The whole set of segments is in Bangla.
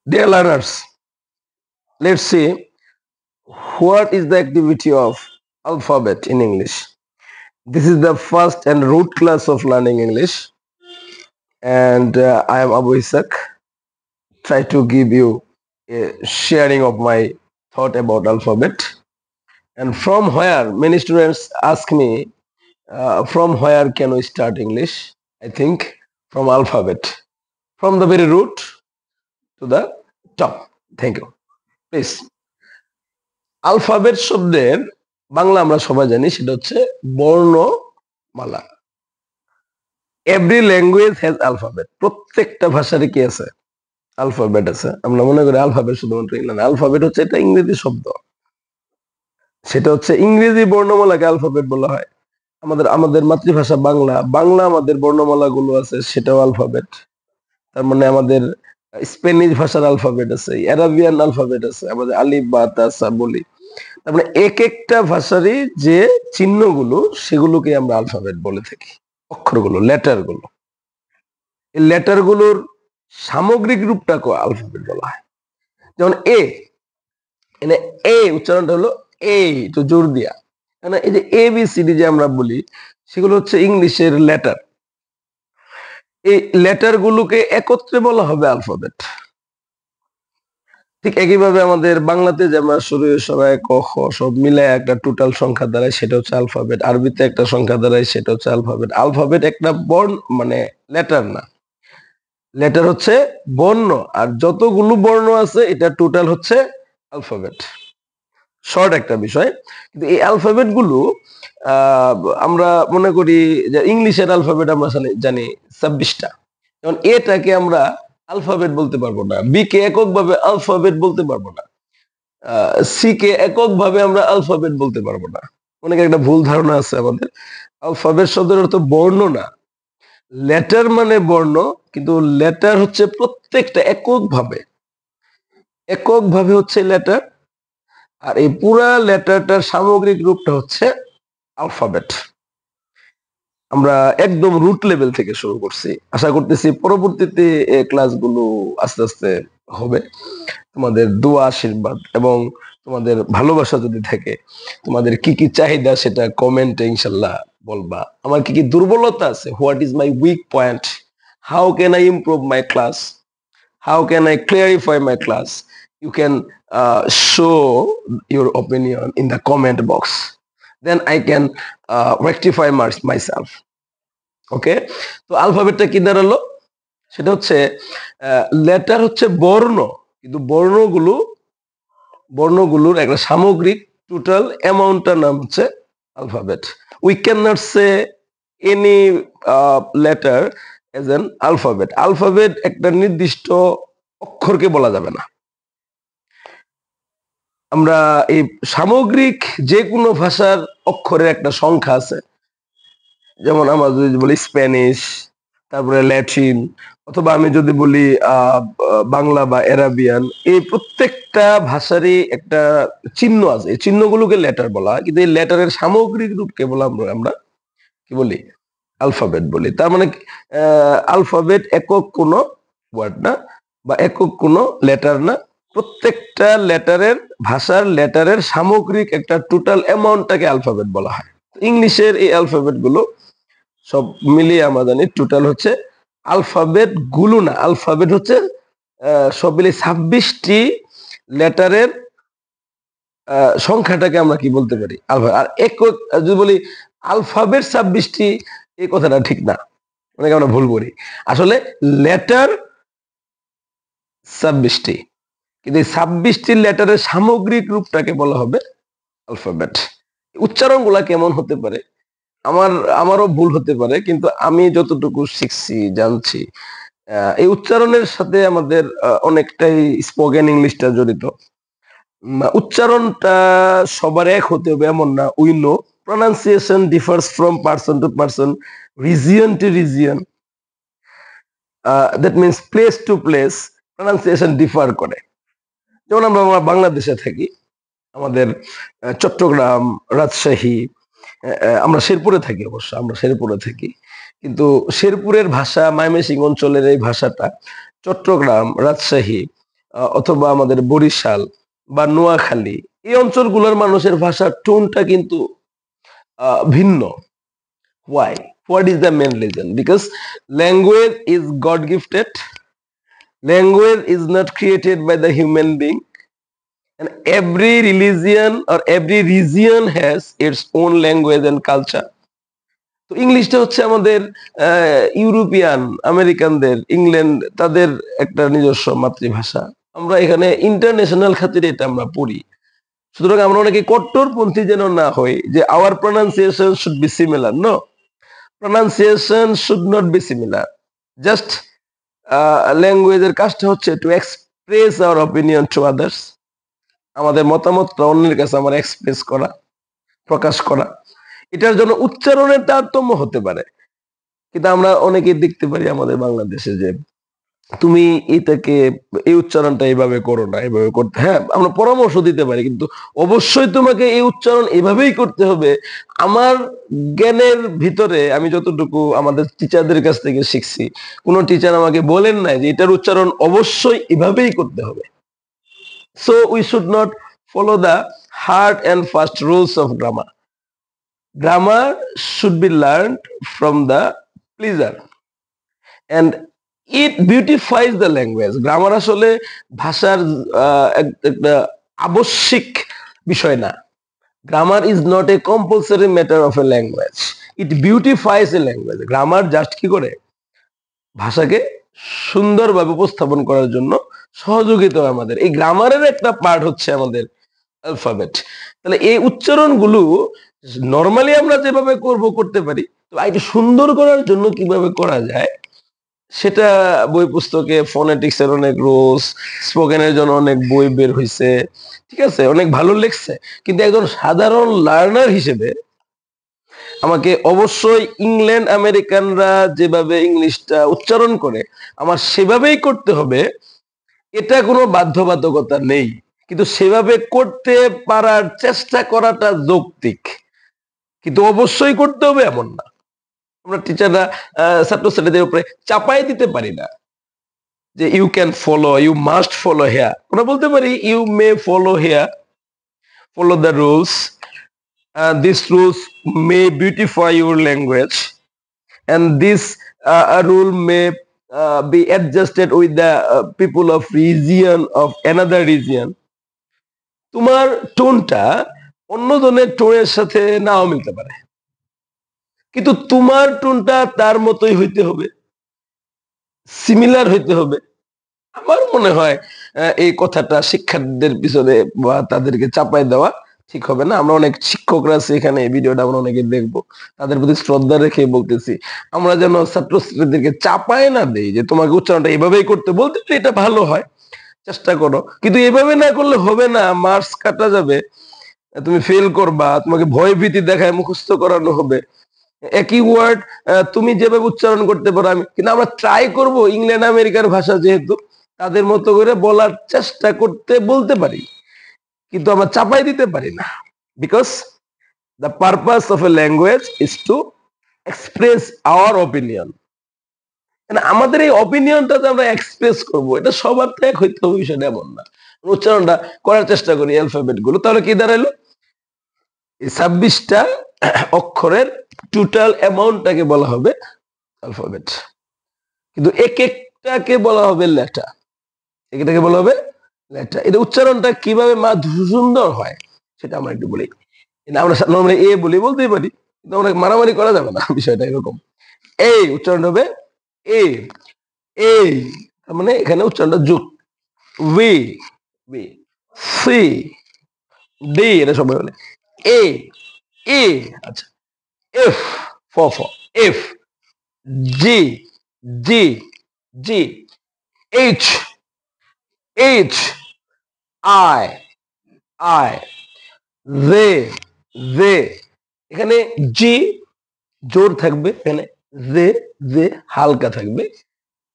Dear learners, let's see what is the activity of alphabet in English. This is the first and root class of learning English, and I am Abu Isak. Try to give you a sharing of my thought about alphabet. And from where many students ask me, from where can we start English? I think from alphabet, from the very root to the top. Thank you. Please. Alphabet শব্দের বাংলা আমরা সবাই জানি সেটা হচ্ছে বর্ণমালা। Every language has alphabet. প্রত্যেকটা ভাষারই কি আছে? আলফাবেট আছে। আমরা মনে করি আলফাবেট শুধুমাত্র ইংল্যান্ড। আলফাবেট হচ্ছে এটা ইংরেজি শব্দ। সেটা হচ্ছে ইংরেজি বর্ণমালাকে আলফাবেট বলা হয়। আমাদের মাতৃভাষা বাংলা, বাংলা আমাদের বর্ণমালাগুলো আছে সেটাও আলফাবেট। তার মানে আমাদের স্পেনিশ ভাষার আলফাবেট আছে, অ্যারাবিয়ান আলফাবেট আছে, আমাদের আলিফ বা তা সা বলি। তার মানে এক একটা ভাষারই যে চিহ্নগুলো সেগুলোকে আমরা আলফাবেট বলে থাকি, অক্ষরগুলো, লেটারগুলো। এই লেটারগুলোর সামগ্রিক রূপটাকে আলফাবেট বলা হয়। যেমন এ, এখানে এ উচ্চারণটা হলো এ, তো জোর দিয়া। মানে এই যে এ বি সি ডি যে আমরা বলি সেগুলো হচ্ছে ইংলিশের লেটার। এই লেটার গুলোকে একত্রে বলা হবে আলফাবেট। ঠিক একইভাবে আমাদের বাংলাতে যে আমরা শুরু সবাই ক খ সব মিলে একটা টোটাল সংখ্যা দাঁড়ায় সেটা হচ্ছে আলফাবেট। আরবিতে একটা সংখ্যা দাঁড়ায় সেটা হচ্ছে আলফাবেট। আলফাবেট একটা বর্ণ মানে লেটার না, লেটার হচ্ছে বর্ণ, আর যতগুলো বর্ণ আছে এটা টোটাল হচ্ছে আলফাবেট। শর্ট একটা বিষয়, কিন্তু এই অ্যালফাবেট গুলো আমরা মনে করি যে ইংলিশের অ্যালফাবেট আমরা জানি 26টা। যেমন এটাকে আমরা আলফাবেট বলতে পারবো না, বি কে এককভাবে আলফাবেট বলতে পারবো না, সি কে এককভাবে আমরা আলফাবেট বলতে পারবো না। অনেক একটা ভুল ধারণা আছে আমাদের। আলফাবেট শব্দের অর্থ বর্ণ না, লেটার মানে বর্ণ, কিন্তু লেটার হচ্ছে প্রত্যেকটা এককভাবে, এককভাবে হচ্ছে লেটার। আর এই পুরা লেটারটার সামগ্রিক রূপটা হচ্ছে আলফাবেট। আমরা একদম রুট লেভেল থেকে শুরু করছি, আশা করতেছি পরবর্তীতে ক্লাসগুলো আস্তে আস্তে হবে। তোমাদের দোয়া আশীর্বাদ এবং তোমাদের ভালোবাসা যদি থাকে, তোমাদের কি কি চাহিদা সেটা কমেন্টে ইনশাল্লাহ বলবা। আমার কি কি দুর্বলতা আছে, what is my weak point, how can I improve my class, how can I clarify my class? You can show your opinion in the comment box. Then I can rectify myself. Okay? তো আলফাবেটটা কি দাঁড়ালো? সেটা হচ্ছে লেটার হচ্ছে বর্ণ, কিন্তু বর্ণগুলোর একটা সামগ্রিক টোটাল অ্যামাউন্টটার নাম হচ্ছে alphabet. We can not say any letter age N alphabet. Alphabet একটা নির্দিষ্ট অক্ষরকে বলা যাবে না। আমরা এই সামগ্রিক যে কোনো ভাষার অক্ষরের একটা সংখ্যা আছে, যেমন আমরা যদি বলি স্প্যানিশ, তারপরে ল্যাটিন, অথবা আমি যদি বলি বাংলা বা অ্যারাবিয়ান, এই প্রত্যেকটা ভাষারই একটা চিহ্ন আছে। এই চিহ্নগুলোকে লেটার বলা হয়, কিন্তু এই লেটারের সামগ্রিক রূপকে বলা আমরা কি বলি? আলফাবেট বলি। তার মানে আলফাবেট একক কোনো ওয়ার্ড না বা একক কোনো লেটার না, প্রত্যেকটা লেটারের ভাষার লেটারের সামগ্রিক একটা টোটাল অ্যামাউন্টটাকে আলফাবেট বলা হয়। ইংলিশের এই অ্যালফাবেট গুলো সব মিলিয়ে আমরা জানি টোটাল হচ্ছে আলফাবেট গুলো না, আলফাবেট হচ্ছে সব মিলিয়ে 26টি লেটারের সংখ্যাটাকে আমরা কি বলতে পারি? আলফাবেট। আর একক যদি বলি আলফাবেট 26টি, এই কথাটা ঠিক না, অনেকে আমরা ভুল করি। আসলে লেটার 26টি, কিন্তু এই 26টি লেটারের সামগ্রিক রূপটাকে বলা হবে আলফাবেট। উচ্চারণ গুলা কেমন হতে পারে, আমারও ভুল হতে পারে, কিন্তু আমি যতটুকু শিখছি জানছি, এই উচ্চারণের সাথে আমাদের অনেকটাই স্পোকেন ইংলিশটা জড়িত। উচ্চারণটা সবার এক হতে হবে এমন না। We know pronunciation differs from person to person, region to region, that means place to place pronunciation differ করে। যেমন আমরা বাংলাদেশে থাকি, আমাদের চট্টগ্রাম, রাজশাহী, আমরা শেরপুরে থাকি, অবশ্য আমরা শেরপুরে থাকি, কিন্তু শেরপুরের ভাষা, ময়মনসিংহ অঞ্চলের এই ভাষাটা চট্টগ্রাম, রাজশাহী অথবা আমাদের বরিশাল বা নোয়াখালী, এই অঞ্চলগুলোর মানুষের ভাষার টোনটা কিন্তু ভিন্ন। Why? What is the main reason? Because language is God gifted. Language is not created by the human being. And every religion or every region has its own language and culture. তো ইংলিশটা হচ্ছে আমাদের ইউরোপিয়ান আমেরিকানদের, ইংল্যান্ড, তাদের একটা নিজস্ব মাতৃভাষা। আমরা এখানে ইন্টারন্যাশনাল খাতিরে এটা আমরা পড়ি। সুতরাং আমরা অনেকে কট্টরপন্থী যেন না হই যে our pronunciation should be similar. No, pronunciation should not be similar. Just ল্যাঙ্গুয়েজের কাজটা হচ্ছে to express our opinion to others. আমাদের মতামতটা অন্যের কাছে আমরা এক্সপ্রেস করা, প্রকাশ করা। এটার জন্য উচ্চারণের তারতম্য হতে পারে, কিন্তু আমরা অনেকেই দেখতে পারি আমাদের বাংলাদেশে যে তুমি এটাকে এই উচ্চারণটা এইভাবে করো না, এইভাবে করতে, হ্যাঁ আমরা পরামর্শ দিতে পারি, কিন্তু অবশ্যই তোমাকে এই উচ্চারণ এভাবেই করতে হবে। আমার জ্ঞানের ভিতরে আমি যতটুকু আমাদের টিচারদের কাছ থেকে শিখছি, কোনো টিচার আমাকে বলেন নাই যে এটার উচ্চারণ অবশ্যই এভাবেই করতে হবে। So we should not follow the hard and fast rules of grammar. Grammar should be learned from the pleasure and it beautifies the language. Grammar আসলে ভাষার একটা আবশ্যিক বিষয় না। Grammar is not a compulsory matter of a language, it beautifies a language. Grammar just কি করে, ভাষাকে সুন্দরভাবে উপস্থাপন করার জন্য সহযোগিতা হয় আমাদের। এই গ্রামারের একটা পার্ট হচ্ছে আমাদের অ্যালফাবেট। তাহলে এই উচ্চারণগুলো নর্মালি আমরা যেভাবে করতে পারি, তো একটু সুন্দর করার জন্য কিভাবে করা যায় সেটা বই পুস্তকে, ফোনেটিক্স এর অনেক রুলস, স্পোকেনের জন্য অনেক বই বের হয়েছে, ঠিক আছে, অনেক ভালো লেগছে। কিন্তু একজন সাধারণ লার্নার হিসেবে আমাকে অবশ্যই ইংল্যান্ড আমেরিকানরা যেভাবে ইংলিশটা উচ্চারণ করে আমার সেভাবেই করতে হবে, এটা কোনো বাধ্যবাধকতা নেই। কিন্তু সেভাবে করতে পারার চেষ্টা করাটা যৌক্তিক, কিন্তু অবশ্যই করতে হবে এমন না। আমরা টিচাররা ছাত্রছাত্রীদের উপরে চাপাই দিতে পারি না যে you can follow, you must follow here. আমরা বলতে পারি you may follow here, follow the rules, this rules may beautify your language and this rule may be adjusted with the people of region of another region. তোমার টোনটা অন্যজনের টোনের সাথে নাও মিলতে পারে, কিন্তু তোমার টোনটা তার মতোই হইতে হবে, সিমিলার হইতে হবে। আমার মনে হয় এই কথাটা শিক্ষার্থীদের পিছনে বা তাদেরকে চাপাই দেওয়া ঠিক হবে না। আমরা অনেক শিক্ষকরা আছে এখানে, এই ভিডিওটা আমরা অনেকে দেখবো, তাদের প্রতি শ্রদ্ধা রেখে বলতেছি আমরা যেন ছাত্রছাত্রীদেরকে চাপায় না দেই যে তোমাকে উচ্চারণটা এভাবেই করতে, বলতে এটা ভালো হয়, চেষ্টা করো, কিন্তু এভাবে না করলে হবে না, মার্কস কাটা যাবে, তুমি ফেল করবা, তোমাকে ভয় ভীতি দেখায় মুখস্থ করানো হবে। একই ওয়ার্ড তুমি যেভাবে উচ্চারণ করতে পারো, আমি, কিন্তু আমরা ট্রাই করব ইংল্যান্ড আমেরিকার ভাষা যেহেতু তাদের মতো করে বলার চেষ্টা করতে বলতে পারি, কিন্তু আমরা চাপাই দিতে পারি না। Because the purpose of a language is two express our opinion. আমাদের এই অপিনিয়নটা আমরা এক্সপ্রেস করব, এটা সবার তো এক হইতে হবে বিষয়টা এমন না। উচ্চারণটা করার চেষ্টা করি অ্যালফাবেট গুলো, তাহলে কি দাঁড়াইলো, এই 26টা অক্ষরের টোটাল অ্যামাউন্টটাকে বলা হবে অ্যালফাবেট, কিন্তু এক একটাকে বলা হবে লেটার, এটাকে বলা হবে লেটার। এটা উচ্চারণটা কিভাবে সুন্দর হয় সেটা আমরা একটু বলি। আমরা নর্মালি এ বলি, বলতেই পারি, কিন্তু আমরা মারামারি করা যাবে না, বিষয়টা এরকম। এই উচ্চারণ হবে এ, এই তার মানে এখানে উচ্চারণটা যোগ, উই, উই, সি, ডি, এটা সবাই বলে এ, এ, আচ্ছা, এফ, ফ, F, G, G, G, H, H, I, I, J, J, এখানে জি জোর থাকবে, এখানে জে, জে হালকা থাকবে,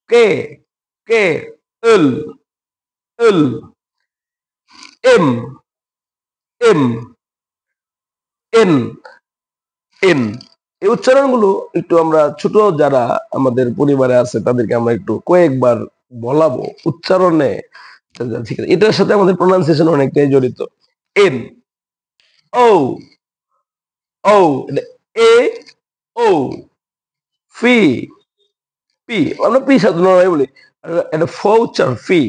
কে, K, L, L, M, M, N, N. এই উচ্চারণগুলো একটু আমরা ছোট যারা আমাদের পরিবারে আছে তাদেরকে আমরা একটু কয়েকবার বলাবো, উচ্চারণে ঠিক আছে, এটার সাথে আমাদের প্রোনাউন্সিয়েশন অনেকটাই জড়িত। এন, ও, ও, এ, ও, ফি, পি, আমরা পি সাথে নয় বলি, এটা ফ উচ্চারণ ফি।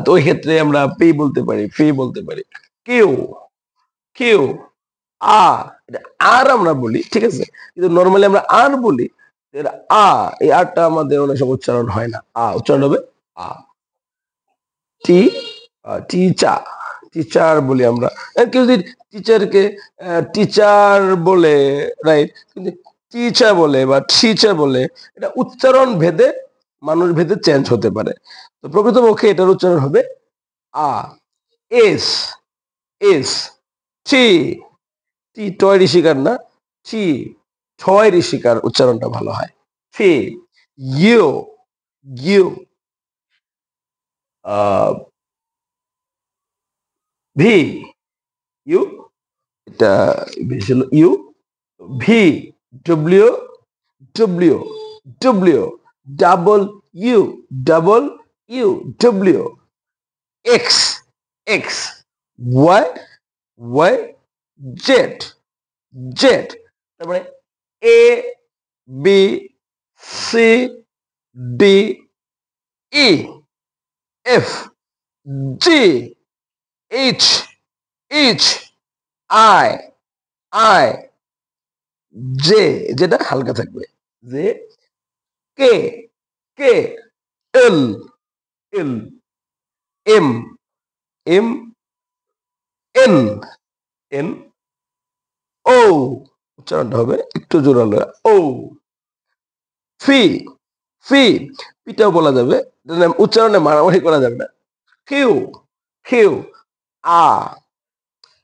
তো ওই ক্ষেত্রে আমরা পি বলতে পারি, ফি বলতে পারি। কিউ, কিউ, আ, আর আমরা বলি, ঠিক আছে, কিন্তু নর্মালি আমরা আর বলি, আ, এই আরটা আমাদের অনেক সময় উচ্চারণ হয় না, উচ্চারণ হবে আ। টি, টিচা, টিচার বলি আমরা। কেউ যদি টিচারকে টিচার বলে, রাইট, কিন্তু টিচার বলে বা টিচার বলে, এটা উচ্চারণ ভেদে, মানুষ ভেদে চেঞ্জ হতে পারে। তো প্রকৃতপক্ষে এটার উচ্চারণ হবে আ। এস, এস, টি, টি টয় ঋষিকার না, টি ছয় ঋষিকার উচ্চারণটা ভালো হয়। ফি, ইউ, ইউ, ভি, ইউ, এটা বেশি হলো U, V, W, W, W, double U, double U, W, X, X, Y, Y, Z, Z, তার মানে A, B, C, D, E, F, G, H, H, I, I, J, যেটা হালকা থাকবে, J, K, K, L, L, M, M, N, N, O, উচ্চারণটা হবে একটু জোরালো, ও, ফি, ফি, পিটাও বলা যাবে, উচ্চারণে মারামারি করা যাবে না। কিউ, কিউ, আ,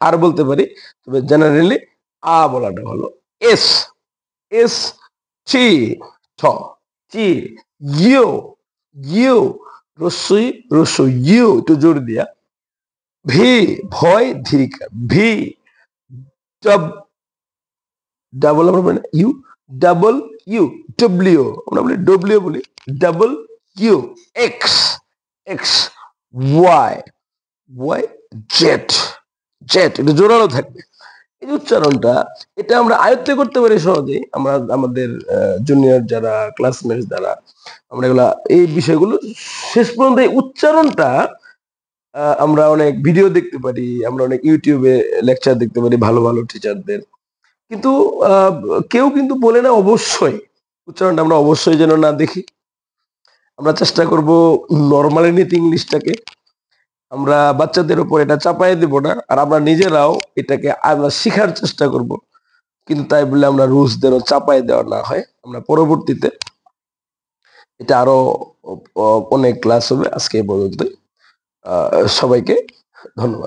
আর বলতে পারি, তবে জেনারেলি বলাটা ভালো। এস, এস, টি, ঠ, টি, ইউ, ইউ, রস্যই, রস্য, ইউ একটু জোর দিয়া। ভি, ভয়, ধীরিকা, ভি, ডাবল আমরা বলি ইউ, ডাবল ইউ, ডব্লিউ, আমরা বলি ডব্লিউ বলি, double U, X, X, Y, Y, Z, Z, এটা জোরালো থাকবে। এই যে উচ্চারণটা, এটা আমরা আয়ত্ত করতে পারি সহজেই, আমরা আমাদের জুনিয়র যারা ক্লাসমেট যারা, আমরা এগুলা এই বিষয়গুলো শেষ পর্যন্ত এই উচ্চারণটা আমরা অনেক ভিডিও দেখতে পারি, আমরা অনেক ইউটিউবে লেকচার দেখতে পারি ভালো ভালো টিচারদের, কিন্তু কেউ কিন্তু বলে না অবশ্যই উচ্চারণটা আমরা অবশ্যই যেন না দেখি। আমরা চেষ্টা করব নর্মালি নিতে ইংলিশটাকে, আমরা বাচ্চাদের উপর এটা চাপাই দেব না, আর আমরা নিজেরাও এটাকে আমরা শিখার চেষ্টা করব, কিন্তু তাই বলে আমরা রুলস যেন চাপাই দেওয়া না হয়। আমরা পরবর্তীতে এটা আরো অনেক ক্লাস হবে, আজকে এই পর্যন্তই। সবাইকে ধন্যবাদ।